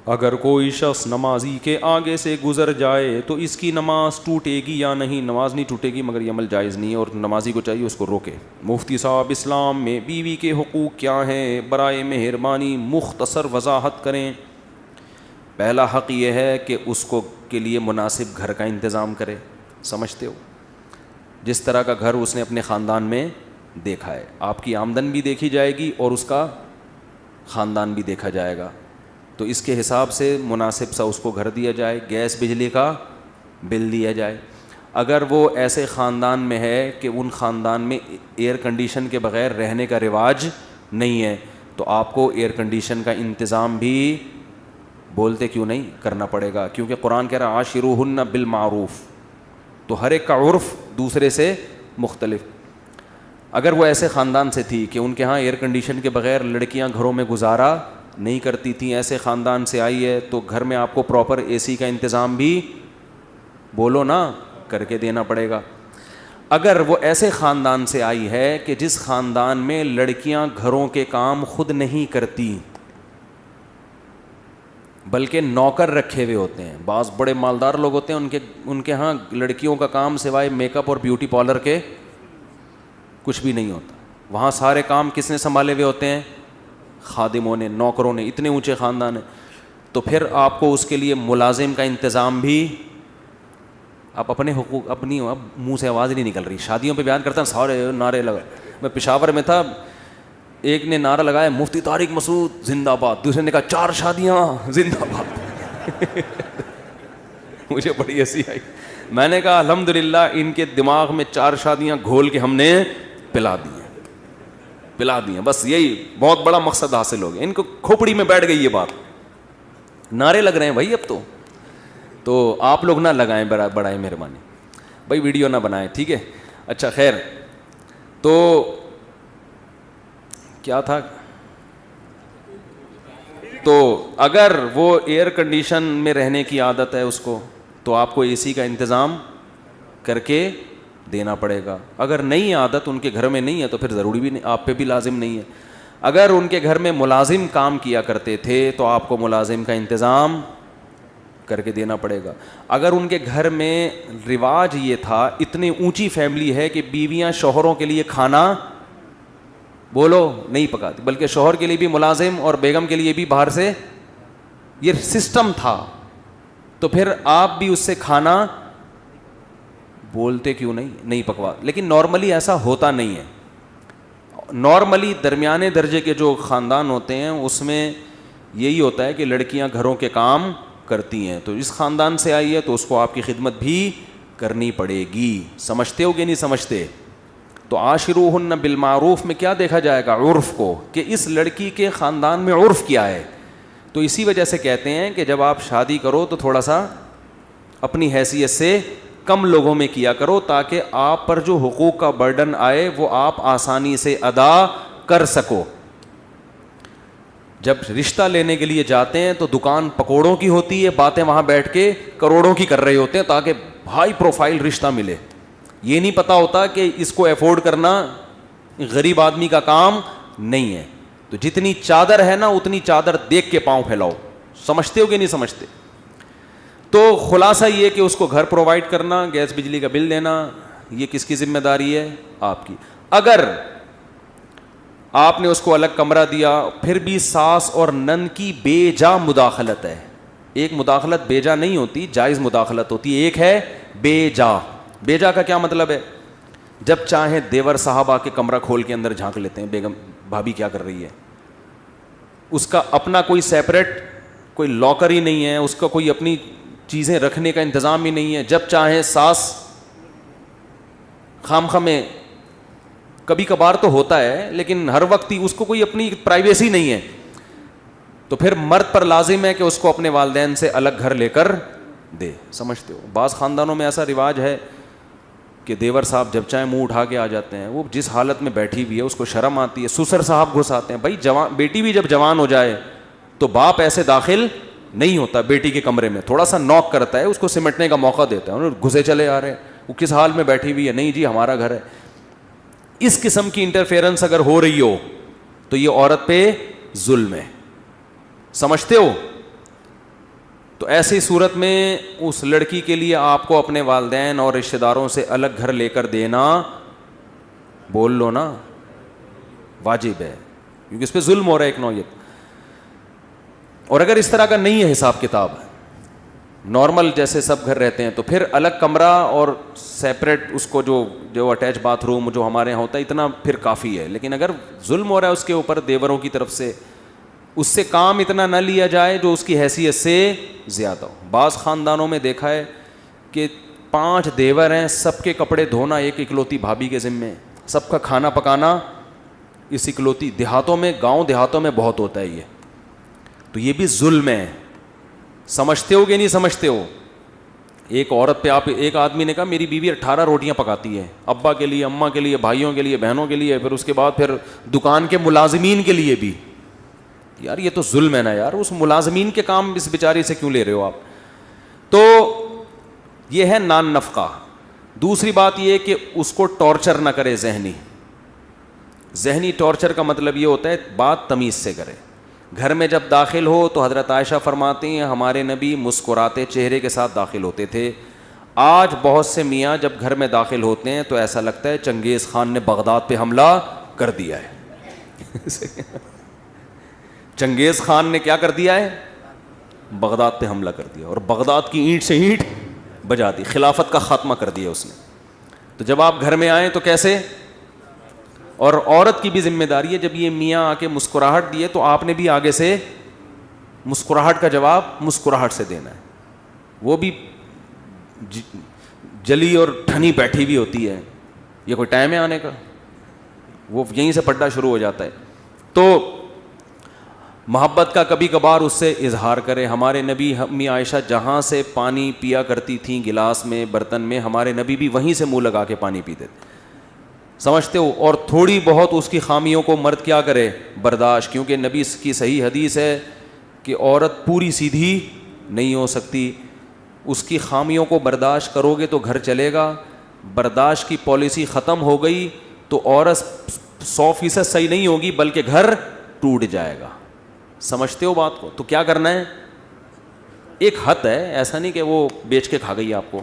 اگر کوئی شخص نمازی کے آگے سے گزر جائے تو اس کی نماز ٹوٹے گی یا نہیں؟ نماز نہیں ٹوٹے گی، مگر یہ عمل جائز نہیں ہے اور نمازی کو چاہیے اس کو روکے۔ مفتی صاحب، اسلام میں بیوی کے حقوق کیا ہیں؟ برائے مہربانی مختصر وضاحت کریں۔ پہلا حق یہ ہے کہ اس کو کے لیے مناسب گھر کا انتظام کرے۔ سمجھتے ہو؟ جس طرح کا گھر اس نے اپنے خاندان میں دیکھا ہے، آپ کی آمدن بھی دیکھی جائے گی اور اس کا خاندان بھی دیکھا جائے گا، تو اس کے حساب سے مناسب سا اس کو گھر دیا جائے، گیس بجلی کا بل دیا جائے۔ اگر وہ ایسے خاندان میں ہے کہ ان خاندان میں ایئر کنڈیشن کے بغیر رہنے کا رواج نہیں ہے، تو آپ کو ایئر کنڈیشن کا انتظام بھی بولتے کیوں نہیں کرنا پڑے گا، کیونکہ قرآن کہہ رہا عاشروہن بالمعروف، تو ہر ایک کا عرف دوسرے سے مختلف۔ اگر وہ ایسے خاندان سے تھی کہ ان کے ہاں ایئر کنڈیشن کے بغیر لڑکیاں گھروں میں گزارا نہیں کرتی تھیں، ایسے خاندان سے آئی ہے، تو گھر میں آپ کو پراپر اے سی کا انتظام بھی بولو نا کر کے دینا پڑے گا۔ اگر وہ ایسے خاندان سے آئی ہے کہ جس خاندان میں لڑکیاں گھروں کے کام خود نہیں کرتی بلکہ نوکر رکھے ہوئے ہوتے ہیں، بعض بڑے مالدار لوگ ہوتے ہیں ان کے ہاں لڑکیوں کا کام سوائے میک اپ اور بیوٹی پارلر کے کچھ بھی نہیں ہوتا، وہاں سارے کام کس نے سنبھالے ہوئے ہوتے ہیں؟ خادموں نے، نوکروں نے، اتنے اونچے خاندان ہیں، تو پھر آپ کو اس کے لیے ملازم کا انتظام بھی، آپ اپنے حقوق اپنی، اب منہ سے آواز نہیں نکل رہی، شادیوں پہ بیان کرتا ہوں سارے نعرے لگا، میں پشاور میں تھا، ایک نے نعرہ لگایا مفتی طارق مسعود زندہ باد، دوسرے نے کہا 4 شادیاں زندہ باد مجھے بڑی ہنسی آئی، میں نے کہا الحمدللہ ان کے دماغ میں 4 شادیاں گھول کے ہم نے پلا دی، بس یہی بہت بڑا مقصد حاصل ہو گیا، ان کو کھوپڑی میں بیٹھ گئی یہ بات، نعرے لگ رہے ہیں بھائی اب تو آپ لوگ نہ لگائیں بڑائے مہربانی بھائی، ویڈیو نہ بنائیں، ٹھیک ہے؟ اچھا خیر، تو کیا تھا، تو اگر وہ ایئر کنڈیشن میں رہنے کی عادت ہے اس کو، تو آپ کو اے سی کا انتظام کر کے دینا پڑے گا، اگر نہیں عادت ان کے گھر میں نہیں ہے تو پھر ضروری بھی نہیں، آپ پہ بھی لازم نہیں ہے۔ اگر ان کے گھر میں ملازم کام کیا کرتے تھے تو آپ کو ملازم کا انتظام کر کے دینا پڑے گا۔ اگر ان کے گھر میں رواج یہ تھا، اتنی اونچی فیملی ہے کہ بیویاں شوہروں کے لیے کھانا بولو نہیں پکاتی، بلکہ شوہر کے لیے بھی ملازم اور بیگم کے لیے بھی باہر سے، یہ سسٹم تھا، تو پھر آپ بھی اس سے کھانا بولتے کیوں نہیں پکوا، لیکن نارملی ایسا ہوتا نہیں ہے۔ نارملی درمیانے درجے کے جو خاندان ہوتے ہیں اس میں یہی ہوتا ہے کہ لڑکیاں گھروں کے کام کرتی ہیں، تو اس خاندان سے آئی ہے تو اس کو آپ کی خدمت بھی کرنی پڑے گی۔ سمجھتے ہو کہ نہیں سمجھتے؟ تو عاشروہن بالمعروف میں کیا دیکھا جائے گا؟ عرف کو، کہ اس لڑکی کے خاندان میں عرف کیا ہے، تو اسی وجہ سے کہتے ہیں کہ جب آپ شادی کرو تو تھوڑا سا اپنی حیثیت سے کم لوگوں میں کیا کرو، تاکہ آپ پر جو حقوق کا برڈن آئے وہ آپ آسانی سے ادا کر سکو۔ جب رشتہ لینے کے لیے جاتے ہیں تو دکان پکوڑوں کی ہوتی ہے، باتیں وہاں بیٹھ کے کروڑوں کی کر رہے ہوتے ہیں تاکہ ہائی پروفائل رشتہ ملے، یہ نہیں پتا ہوتا کہ اس کو افورڈ کرنا غریب آدمی کا کام نہیں ہے، تو جتنی چادر ہے نا اتنی چادر دیکھ کے پاؤں پھیلاؤ۔ سمجھتے ہو کہ نہیں سمجھتے؟ تو خلاصہ یہ کہ اس کو گھر پرووائڈ کرنا، گیس بجلی کا بل دینا، یہ کس کی ذمہ داری ہے؟ آپ کی۔ اگر آپ نے اس کو الگ کمرہ دیا، پھر بھی ساس اور نند کی بے جا مداخلت ہے، ایک مداخلت بے جا نہیں ہوتی، جائز مداخلت ہوتی ہے، ایک ہے بے جا۔ بے جا کا کیا مطلب ہے؟ جب چاہیں دیور صاحب آ کے کمرہ کھول کے اندر جھانک لیتے ہیں، بیگم بھابھی کیا کر رہی ہے، اس کا اپنا کوئی سیپریٹ کوئی لاکر ہی نہیں ہے، اس کا کوئی اپنی چیزیں رکھنے کا انتظام ہی نہیں ہے، جب چاہیں ساس خام میں، کبھی کبھار تو ہوتا ہے لیکن ہر وقت ہی اس کو کوئی اپنی پرائیویسی نہیں ہے، تو پھر مرد پر لازم ہے کہ اس کو اپنے والدین سے الگ گھر لے کر دے۔ سمجھتے ہو؟ بعض خاندانوں میں ایسا رواج ہے کہ دیور صاحب جب چاہیں منہ اٹھا کے آ جاتے ہیں، وہ جس حالت میں بیٹھی ہوئی ہے اس کو شرم آتی ہے، سسر صاحب گھس آتے ہیں۔ بھائی جوان بیٹی بھی جب جوان ہو جائے تو باپ ایسے داخل نہیں ہوتا بیٹی کے کمرے میں، تھوڑا سا نوک کرتا ہے، اس کو سمٹنے کا موقع دیتا ہے، انہوں گھسے چلے آ رہے ہیں، وہ کس حال میں بیٹھی ہوئی ہے، نہیں جی ہمارا گھر ہے۔ اس قسم کی انٹرفیئرنس اگر ہو رہی ہو تو یہ عورت پہ ظلم ہے۔ سمجھتے ہو؟ تو ایسی صورت میں اس لڑکی کے لیے آپ کو اپنے والدین اور رشتہ داروں سے الگ گھر لے کر دینا، بول لو نا، واجب ہے، کیونکہ اس پہ ظلم ہو رہا ہے ایک نوعیت. اور اگر اس طرح کا نہیں ہے حساب کتاب، نارمل جیسے سب گھر رہتے ہیں، تو پھر الگ کمرہ اور سیپریٹ اس کو جو اٹیچ باتھ روم جو ہمارے یہاں ہوتا ہے اتنا پھر کافی ہے. لیکن اگر ظلم ہو رہا ہے اس کے اوپر دیوروں کی طرف سے، اس سے کام اتنا نہ لیا جائے جو اس کی حیثیت سے زیادہ ہو. بعض خاندانوں میں دیکھا ہے کہ 5 دیور ہیں، سب کے کپڑے دھونا ایک اکلوتی بھابھی کے ذمے، سب کا کھانا پکانا اس اکلوتی. دیہاتوں میں، گاؤں دیہاتوں میں بہت ہوتا ہے یہ. تو یہ بھی ظلم ہے. سمجھتے ہو کہ نہیں سمجھتے ہو؟ ایک عورت پہ ایک آدمی نے کہا میری بیوی 18 روٹیاں پکاتی ہے، ابا کے لیے، اماں کے لیے، بھائیوں کے لیے، بہنوں کے لیے، پھر اس کے بعد پھر دکان کے ملازمین کے لیے بھی. یار یہ تو ظلم ہے نا یار، اس ملازمین کے کام اس بیچاری سے کیوں لے رہے ہو آپ؟ تو یہ ہے نان نفقہ. دوسری بات یہ کہ اس کو ٹارچر نہ کرے ذہنی ٹارچر کا مطلب یہ ہوتا ہے بات تمیز سے کرے. گھر میں جب داخل ہو تو حضرت عائشہ فرماتی ہیں ہمارے نبی مسکراتے چہرے کے ساتھ داخل ہوتے تھے. آج بہت سے میاں جب گھر میں داخل ہوتے ہیں تو ایسا لگتا ہے چنگیز خان نے بغداد پہ حملہ کر دیا ہے. چنگیز خان نے کیا کر دیا ہے؟ بغداد پہ حملہ کر دیا، اور بغداد کی اینٹ سے اینٹ بجا دی، خلافت کا خاتمہ کر دیا اس نے. تو جب آپ گھر میں آئیں تو کیسے؟ اور عورت کی بھی ذمہ داری ہے، جب یہ میاں آ کے مسکراہٹ دیے تو آپ نے بھی آگے سے مسکراہٹ کا جواب مسکراہٹ سے دینا ہے. وہ بھی جلی اور ٹھنی بیٹھی ہوئی ہوتی ہے، یہ کوئی ٹائم ہے آنے کا؟ وہ یہیں سے پڈا شروع ہو جاتا ہے. تو محبت کا کبھی کبھار اس سے اظہار کرے. ہمارے نبی امی عائشہ جہاں سے پانی پیا کرتی تھیں، گلاس میں، برتن میں، ہمارے نبی بھی وہیں سے منہ لگا کے پانی پیتے تھے. سمجھتے ہو؟ اور تھوڑی بہت اس کی خامیوں کو مرد کیا کرے؟ برداشت. کیونکہ نبی کی صحیح حدیث ہے کہ عورت پوری سیدھی نہیں ہو سکتی. اس کی خامیوں کو برداشت کرو گے تو گھر چلے گا. برداشت کی پالیسی ختم ہو گئی تو عورت 100% صحیح نہیں ہوگی بلکہ گھر ٹوٹ جائے گا. سمجھتے ہو بات کو؟ تو کیا کرنا ہے؟ ایک حد ہے، ایسا نہیں کہ وہ بیچ کے کھا گئی، آپ کو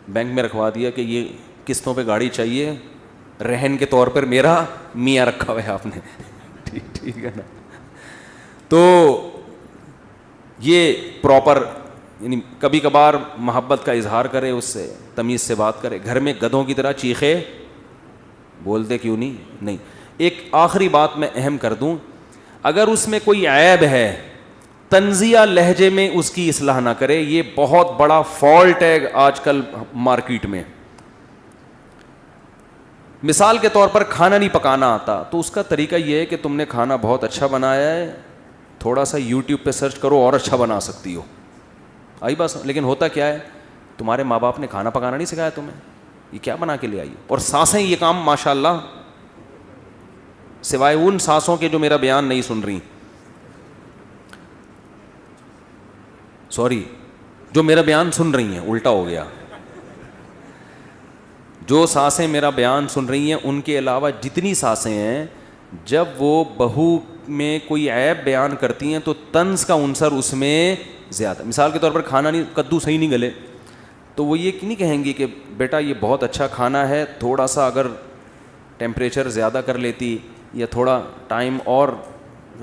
بینک میں رکھوا دیا کہ یہ قسطوں پہ گاڑی چاہیے، رہن کے طور پر میرا میاں رکھا ہوا ہے آپ نے. ٹھیک ہے نا؟ تو یہ پراپر، یعنی کبھی کبھار محبت کا اظہار کرے، اس سے تمیز سے بات کرے. گھر میں گدھوں کی طرح چیخے بولتے کیوں نہیں. ایک آخری بات میں اہم کر دوں، اگر اس میں کوئی عیب ہے طنزیہ لہجے میں اس کی اصلاح نہ کرے. یہ بہت بڑا فالٹ ہے آج کل مارکیٹ میں. مثال کے طور پر کھانا نہیں پکانا آتا تو اس کا طریقہ یہ ہے کہ تم نے کھانا بہت اچھا بنایا ہے، تھوڑا سا یوٹیوب پہ سرچ کرو اور اچھا بنا سکتی ہو. آئی بس. لیکن ہوتا کیا ہے، تمہارے ماں باپ نے کھانا پکانا نہیں سکھایا تمہیں، یہ کیا بنا کے لے آئی. اور سانسیں یہ کام ماشاء اللہ، سوائے ان سانسوں کے جو میرا بیان نہیں سن رہی، سوری، جو میرا بیان سن رہی ہیں، الٹا ہو گیا، جو سانسیں میرا بیان سن رہی ہیں ان کے علاوہ جتنی سانسیں ہیں، جب وہ بہو میں کوئی عیب بیان کرتی ہیں تو طنز کا عنصر اس میں زیادہ. مثال کے طور پر کھانا نہیں، کدو صحیح نہیں گلے تو وہ یہ نہیں کہیں گی کہ بیٹا یہ بہت اچھا کھانا ہے، تھوڑا سا اگر ٹیمپریچر زیادہ کر لیتی یا تھوڑا ٹائم اور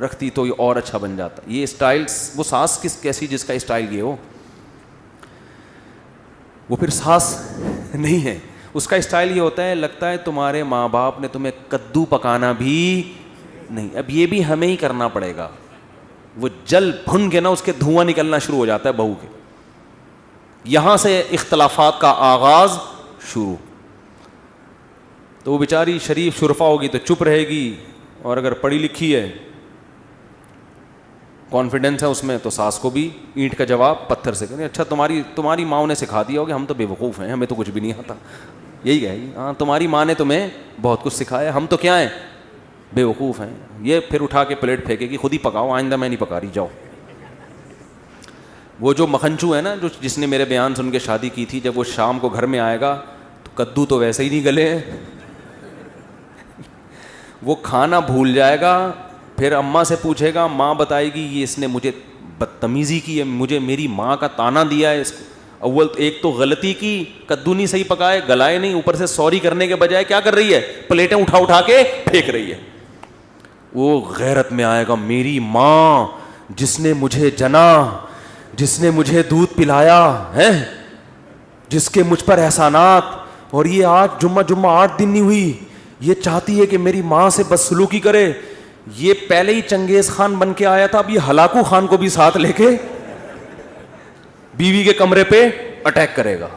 رکھتی تو یہ اور اچھا بن جاتا. یہ اسٹائل، وہ ساس کیسی جس کا اسٹائل یہ ہو، وہ پھر ساس نہیں ہے. اس کا اسٹائل یہ ہوتا ہے لگتا ہے تمہارے ماں باپ نے تمہیں کدو پکانا بھی نہیں، اب یہ بھی ہمیں ہی کرنا پڑے گا. وہ جل بھن کے نا اس کے دھواں نکلنا شروع ہو جاتا ہے بہو کے. یہاں سے اختلافات کا آغاز شروع. تو وہ بیچاری شریف شرفا ہوگی تو چپ رہے گی، اور اگر پڑھی لکھی ہے، کانفیڈنس ہے اس میں، تو ساس کو بھی اینٹ کا جواب پتھر سے کریں. اچھا تمہاری ماں نے سکھا دیا ہوگا، ہم تو بے وقوف ہیں، ہمیں تو کچھ بھی نہیں آتا. یہی ہے، ہاں تمہاری ماں نے تمہیں بہت کچھ سکھایا، ہم تو کیا ہیں، بے وقوف ہیں. یہ پھر اٹھا کے پلیٹ پھینکے گی، خود ہی پکاؤ، آئندہ میں نہیں پکا رہی، جاؤ. وہ جو مکھنچو ہے نا، جس نے میرے بیان سن کے شادی کی تھی، جب وہ شام کو گھر میں آئے گا تو کدو تو ویسے ہی نہیں گلے ہیں، وہ کھانا بھول جائے گا. پھر اماں سے پوچھے گا، ماں بتائے گی یہ اس نے مجھے بدتمیزی کی ہے, مجھے میری ماں کا تانا دیا ہے اس کو. اول ایک تو غلطی کی, کدو نہیں صحیح پکائے, گلائے نہیں, اوپر سے سوری کرنے کے بجائے کیا کر رہی ہے, پلیٹیں اٹھا اٹھا کے پھینک رہی ہے. وہ غیرت میں آئے گا, میری ماں جس نے مجھے جنا, جس نے مجھے دودھ پلایا ہے, جس کے مجھ پر احسانات, اور یہ آج جمعہ 8 دن نہیں ہوئی, یہ چاہتی ہے کہ میری ماں سے بدسلوکی کرے. یہ پہلے ہی چنگیز خان بن کے آیا تھا, اب یہ ہلاکو خان کو بھی ساتھ لے کے بیوی کے کمرے پہ اٹیک کرے گا.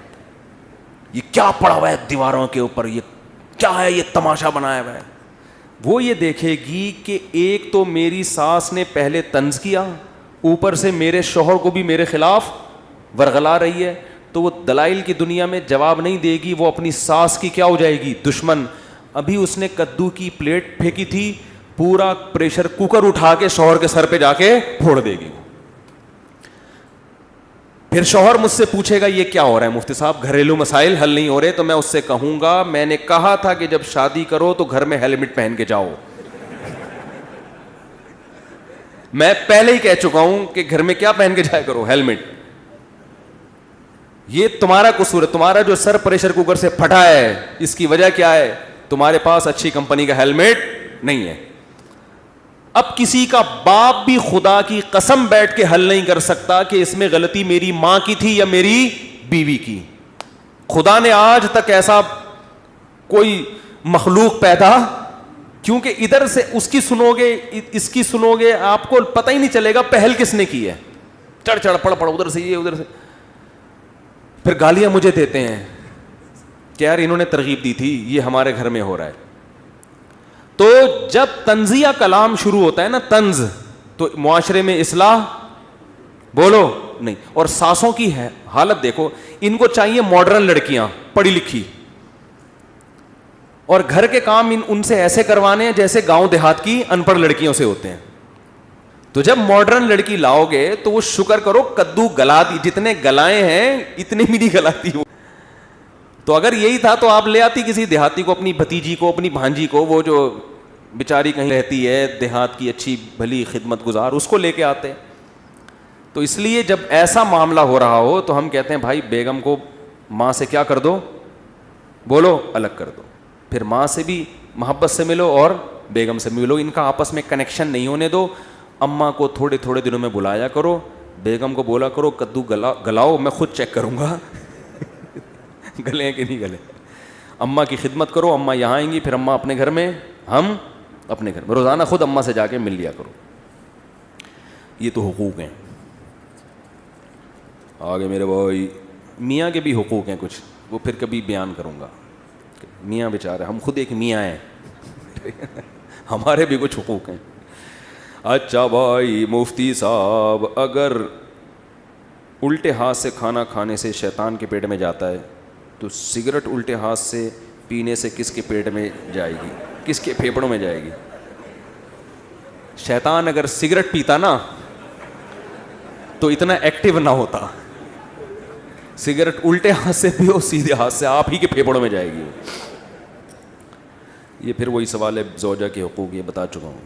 یہ کیا پڑا ہوا ہے دیواروں کے اوپر, یہ کیا ہے, یہ تماشا بنایا ہوا ہے. وہ یہ دیکھے گی کہ ایک تو میری ساس نے پہلے طنز کیا, اوپر سے میرے شوہر کو بھی میرے خلاف ورغلا رہی ہے, تو وہ دلائل کی دنیا میں جواب نہیں دے گی, وہ اپنی ساس کی کیا ہو جائے گی, دشمن. ابھی اس نے کدو کی پلیٹ پھینکی تھی, پورا پریشر کوکر اٹھا کے شوہر کے سر پہ جا کے پھوڑ دے گی. پھر شوہر مجھ سے پوچھے گا یہ کیا ہو رہا ہے مفتی صاحب, گھریلو مسائل حل نہیں ہو رہے, تو میں اس سے کہوں گا میں نے کہا تھا کہ جب شادی کرو تو گھر میں ہیلمٹ پہن کے جاؤ. میں پہلے ہی کہہ چکا ہوں کہ گھر میں کیا پہن کے جایا کرو, ہیلمٹ. یہ تمہارا قصور ہے, تمہارا جو سر پریشر کوکر سے پھٹا ہے اس کی وجہ کیا ہے, تمہارے پاس اچھی کمپنی کا ہیلمٹ نہیں ہے. اب کسی کا باپ بھی خدا کی قسم بیٹھ کے حل نہیں کر سکتا کہ اس میں غلطی میری ماں کی تھی یا میری بیوی کی. خدا نے آج تک ایسا کوئی مخلوق پیدا, کیونکہ ادھر سے اس کی سنو گے اس کی سنو گے, آپ کو پتہ ہی نہیں چلے گا پہل کس نے کی ہے. چڑھ چڑھ پڑ پڑ, ادھر سے یہ ادھر سے, پھر گالیاں مجھے دیتے ہیں کہ یار انہوں نے ترغیب دی تھی, یہ ہمارے گھر میں ہو رہا ہے. تو جب طنزیہ کلام شروع ہوتا ہے نا, طنز, تو معاشرے میں اصلاح بولو نہیں. اور ساسوں کی ہے حالت دیکھو, ان کو چاہیے ماڈرن لڑکیاں پڑھی لکھی, اور گھر کے کام ان سے ایسے کروانے ہیں جیسے گاؤں دیہات کی ان پڑھ لڑکیوں سے ہوتے ہیں. تو جب ماڈرن لڑکی لاؤ گے تو وہ شکر کرو کدو گلا دی, جتنے گلائے ہیں اتنے بھی نہیں گلاتی ہوں. تو اگر یہی تھا تو آپ لے آتی کسی دیہاتی کو, اپنی بھتیجی کو, اپنی بھانجی کو, وہ جو بیچاری کہیں رہتی ہے دیہات کی اچھی بھلی خدمت گزار, اس کو لے کے آتے. تو اس لیے جب ایسا معاملہ ہو رہا ہو تو ہم کہتے ہیں بھائی بیگم کو ماں سے کیا کر دو, بولو الگ کر دو. پھر ماں سے بھی محبت سے ملو اور بیگم سے ملو, ان کا آپس میں کنیکشن نہیں ہونے دو. اماں کو تھوڑے تھوڑے دنوں میں بلایا کرو, بیگم کو بولا کرو کدو گلاؤ, میں خود چیک کروں گا گلے ہیں کہ نہیں گلے. اماں کی خدمت کرو, اماں یہاں آئیں گی, پھر اماں اپنے گھر میں, ہم اپنے گھر میں. روزانہ خود اماں سے جا کے مل لیا کرو. یہ تو حقوق ہیں. آگے میرے بھائی میاں کے بھی حقوق ہیں کچھ, وہ پھر کبھی بیان کروں گا. میاں بیچارے, ہم خود ایک میاں ہیں ہمارے بھی کچھ حقوق ہیں. اچھا بھائی مفتی صاحب, اگر الٹے ہاتھ سے کھانا کھانے سے شیطان کے پیٹ میں جاتا ہے تو سگریٹ الٹے ہاتھ سے پینے سے کس کے پیٹ میں جائے گی, کس کے پھیپھڑوں میں جائے گی؟ شیطان اگر سگریٹ پیتا نا تو اتنا ایکٹیو نہ ہوتا. سگریٹ الٹے ہاتھ سے پیو, سیدھے ہاتھ سے, آپ ہی کے پھیپھڑوں میں جائے گی. یہ پھر وہی سوال ہے زوجہ کے حقوق, یہ بتا چکا ہوں.